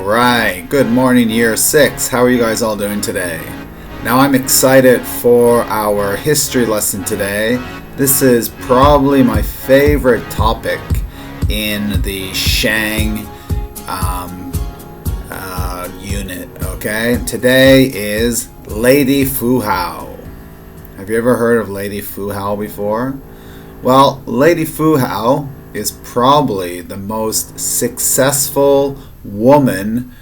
Alright, good morning year 6. How are you guys all doing today? Now I'm excited for our history lesson today. This is probably my favorite topic in the Shang unit, okay? Today is Lady Fu Hao. Have you ever heard of Lady Fu Hao before? Well, Lady Fu Hao is probably the most successful woman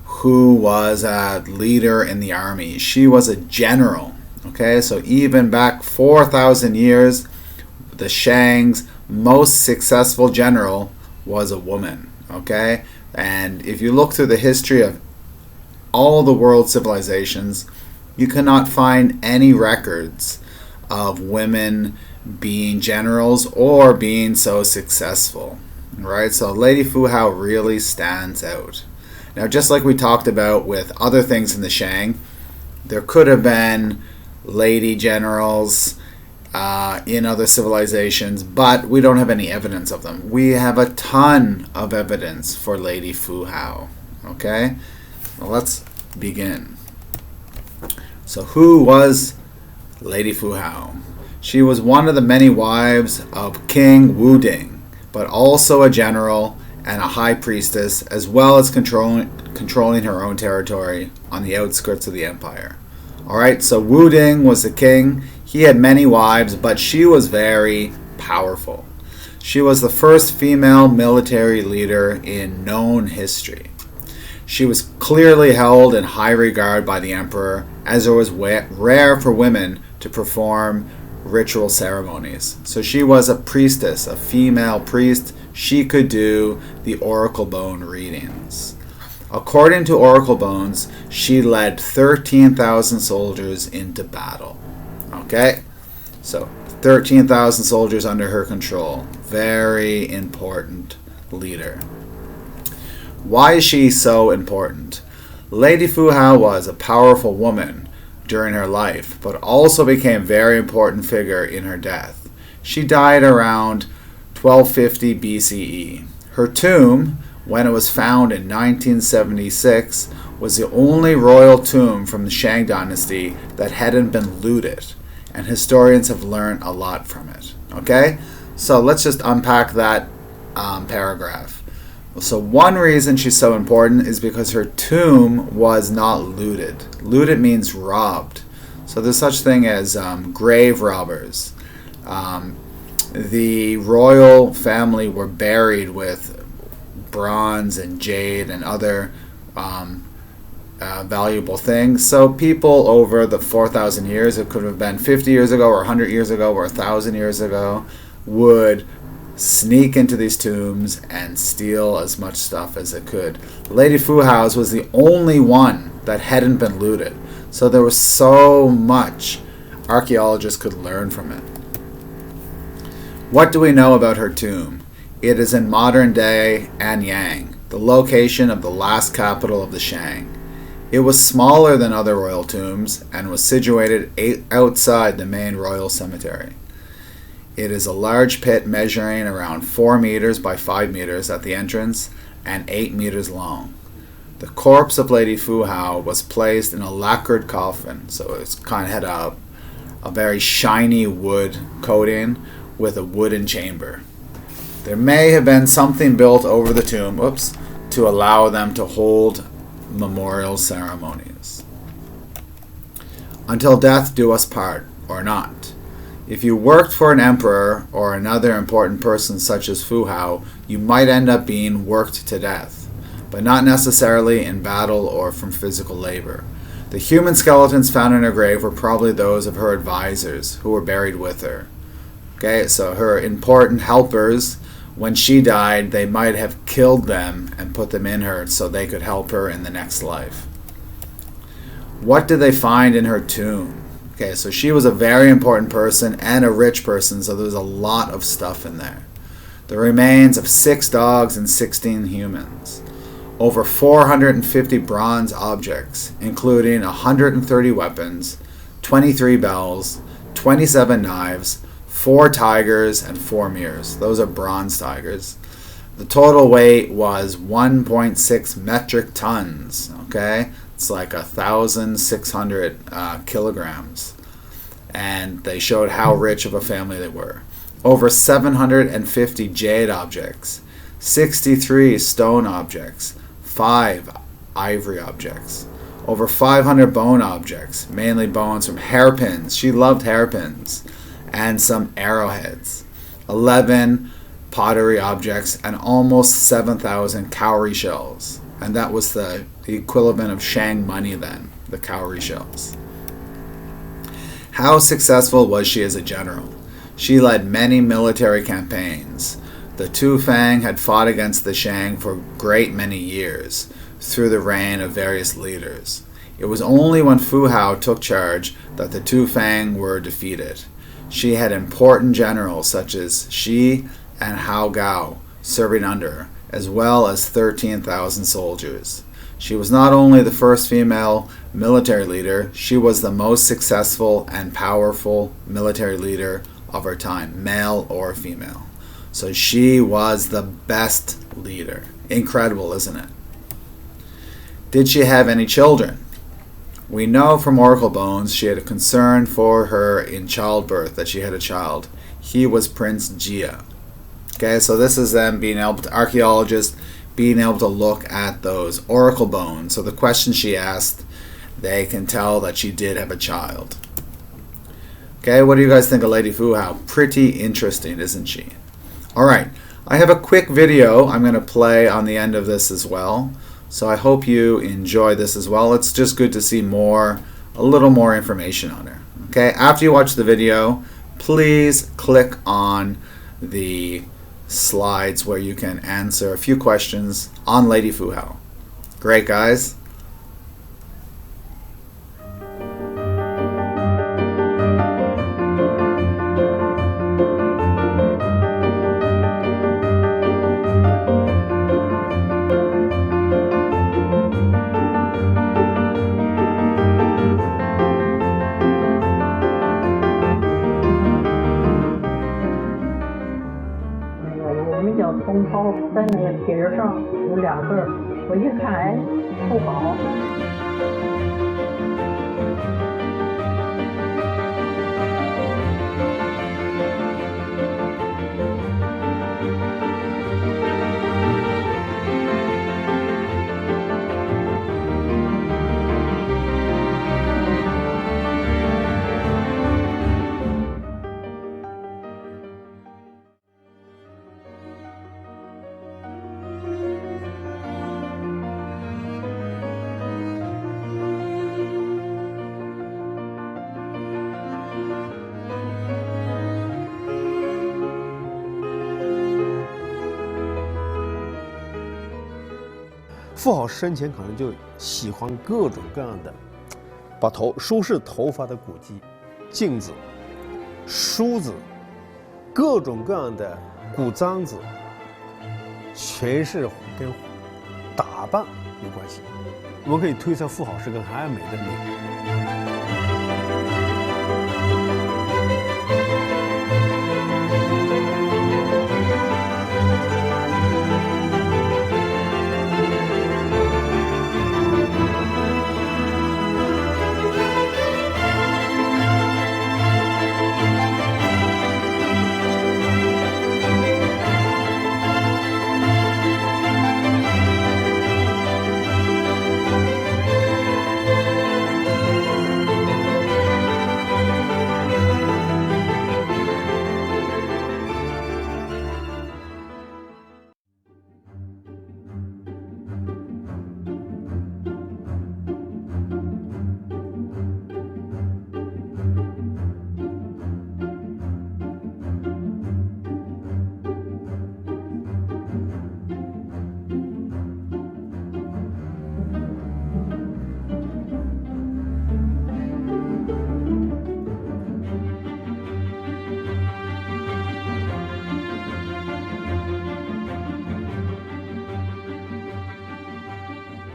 who was a leader in the army. She was a general, okay? So even back 4,000 years, the Shang's most successful general was a woman, okay? And if you look through the history of all the world civilizations, you cannot find any records of women being generals or being so successful, right? So Lady Fu Hao really stands out. Now, just like we talked about with other things in the Shang, there could have been lady generals in other civilizations, but we don't have any evidence of them. We have a ton of evidence for Lady Fu Hao, okay? Well, let's begin. So who was Lady Fu Hao? She was one of the many wives of King Wuding, but also a general and a high priestess, as well as controlling her own territory on the outskirts of the empire. Alright, so Wuding was the king. He had many wives, but she was very powerful. She was the first female military leader in known history. She was clearly held in high regard by the emperor, as it was rare for women to perform ritual ceremonies. So she was a priestess, a female priest. She could do the oracle bone readings. According to oracle bones, she led 13,000 soldiers into battle. Okay? So 13,000 soldiers under her control. Very important leader. Why is she so important? Lady Fu Hao was a powerful woman during her life, but also became a very important figure in her death. She died around 1250 BCE. Her tomb, when it was found in 1976, was the only royal tomb from the Shang dynasty that hadn't been looted, and historians have learned a lot from it. Okay? So let's just unpack that paragraph. So one reason she's so important is because her tomb was not looted. Looted means robbed. So there's such thing as grave robbers. The royal family were buried with bronze and jade and other valuable things. So people over the 4,000 years, it could have been 50 years ago or 100 years ago or 1,000 years ago, would sneak into these tombs and steal as much stuff as it could. Lady Fu Hao's was the only one that hadn't been looted. So there was so much archaeologists could learn from it. What do we know about her tomb? It is in modern-day Anyang, the location of the last capital of the Shang. It was smaller than other royal tombs and was situated outside the main royal cemetery. It is a large pit measuring around 4 meters by 5 meters at the entrance and 8 meters long. The corpse of Lady Fu Hao was placed in a lacquered coffin, so it's kind of had a very shiny wood coating with a wooden chamber. There may have been something built over the tomb, to allow them to hold memorial ceremonies. Until death do us part, or not. If you worked for an emperor or another important person such as Fu Hao, you might end up being worked to death, but not necessarily in battle or from physical labor. The human skeletons found in her grave were probably those of her advisors who were buried with her. Okay, so her important helpers, when she died, they might have killed them and put them in her so they could help her in the next life. What did they find in her tomb? Okay, so she was a very important person and a rich person, so there was a lot of stuff in there. The remains of 6 dogs and 16 humans. Over 450 bronze objects, including 130 weapons, 23 bells, 27 knives, 4 tigers, and 4 mirrors. Those are bronze tigers. The total weight was 1.6 metric tons. Okay, it's like 1,600 kilograms. And they showed how rich of a family they were. Over 750 jade objects, 63 stone objects, 5 ivory objects, over 500 bone objects, mainly bones from hairpins. She loved hairpins. And some arrowheads. 11 pottery objects and almost 7,000 cowrie shells. And that was the equivalent of Shang money then, the cowrie shells. How successful was she as a general? She led many military campaigns. The Tu Fang had fought against the Shang for a great many years, through the reign of various leaders. It was only when Fu Hao took charge that the Tu Fang were defeated. She had important generals such as Shi and Hao Gao serving under her, as well as 13,000 soldiers. She was not only the first female military leader, she was the most successful and powerful military leader of her time, male or female. So she was the best leader. Incredible, isn't it? Did she have any children? We know from oracle bones she had a concern for her in childbirth, that she had a child. He was Prince Jia. Okay, so this is them being able to, archaeologists being able to look at those oracle bones. So the question she asked, they can tell that she did have a child. Okay, what do you guys think of Lady Fu Hao? Pretty interesting, isn't she? Alright, I have a quick video I'm going to play on the end of this as well. So I hope you enjoy this as well. It's just good to see a little more information on her. Okay, after you watch the video, please click on the slides where you can answer a few questions on Lady Fu Hao. Great, guys.茼蒿在那个皮儿上有2个，我一看，哎，不好。富豪生前可能就喜欢各种各样的，把梳饰头发的古迹、镜子、梳子，各种各样的古簪子，全是跟打扮有关系。我们可以推测富豪是个很爱美的人。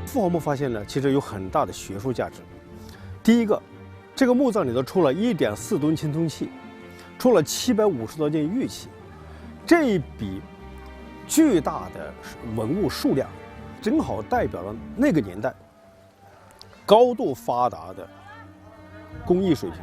富豪墓发现呢，其实有很大的学术价值。第一个，这个墓葬里头出了1.4吨青铜器，出了750多件玉器，这一笔巨大的文物数量，正好代表了那个年代高度发达的工艺水平。